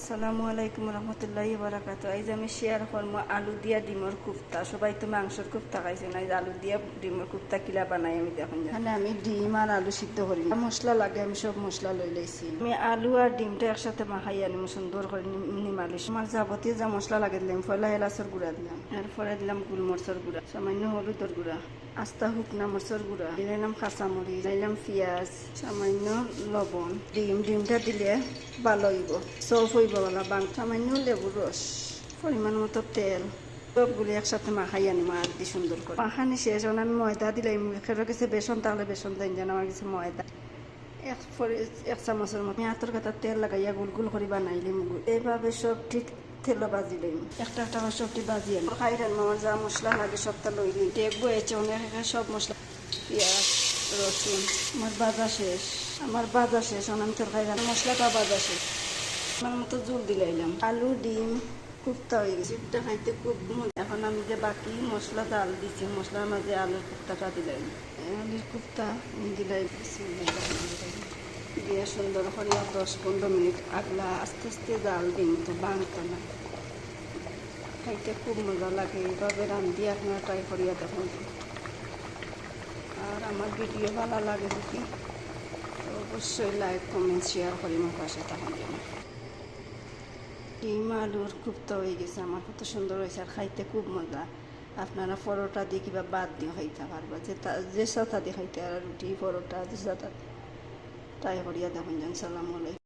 আসসালামু আলাইকুম রহমতুল্লাহি বারাকাতু। আজ আমি শেয়ার করবো আলু দিয়া ডিমের কুফতা। সবাই তো মাংসের কুফতা খাইছে না, আলু দিয়া ডিমের কুফতা কিলা বানাই আমি দেখুন। এখানে আমি ডিম আর আলু সিদ্ধ করি, মশলা লাগে আমি সব মশলা লই লাইছি। আমি আলু আর ডিমটা একসাথে মাখাই আনিম সুন্দর করে নিমালিশ। আমার যাবতীয় যা মশলা লাগে দিলাম। পয়লা এলাচের গুঁড়া দিলাম, এরপরে দিলাম গোলমরিচের গুঁড়া, সামান্য হলুদের গুঁড়া, আস্তা শুকনা মরিচের গুঁড়া দিলাম, কাঁচামরিচ দিলাম, পেঁয়াজ, সামান্য লবণ। ডিমটা দিলে ভালো হইব, সফ হইব বলা বাং, সামান্য লেবুর রস, পরিমাণ মতো তেল, সবগুলি একসাথে মাখাই আনি মাছ দিয়ে সুন্দর করে। মাখানি শেষ হন আমি ময়দা দিলাম। খেয়ে গেছে বেসন, তাহলে বেসন দেন যেন, আমার কাছে ময়দা এক চামচের মতো। আমি হাতের কাটা তেল লাগাইয়া গোল গোল করে বানাইলাম। এইভাবে সবটি তেল বাজিলাম, একটা একটা সবটি বাজি আনি খাই রান্না। আমার যা মশলা লাগে সবটা লইলি দেখবো এসে অনেক সব মশলা, পেঁয়াজ, রসুন আমার বাজা শেষ। আমি তরকারি রান্না মশলাটা বাজা শেষ। আমার মতো জল দিলাইলাম। আলু ডিম কুফতা হয়ে গেছে, এটা খাইতে খুব মজা। এখন আমি যে বাকি মশলা ডাল দিচ্ছি, মশলার মাঝে আলুর কুফতাটা দিলাম। আলুর কুফতা দিলাই দিয়ে সুন্দর করে 10-15 মিনিট আগলা আস্তে আস্তে জাল দিন, তো বাংতো না। খাইতে খুব মজা লাগে। এইভাবে রান্ধি আপনারা ট্রাই করিয়া দেখুন। আর আমার ভিডিও ভালো লাগে যদি অবশ্যই লাইক কমেন্ট শেয়ার করি আমার পাশে তখন যেন। ডিম আলুর কুফতা হয়ে গেছে আমার, কত সুন্দর হয়েছে আর খাইতে খুব মজা। আপনারা পরোটা দিয়ে কিংবা বাদ দিয়ে খাইতে পারবা, যে সাথা দিয়ে খাইতে, আর রুটি পরোটা যে সাথা তাই করিয়া দেখুন। সালামু আলাইকুম।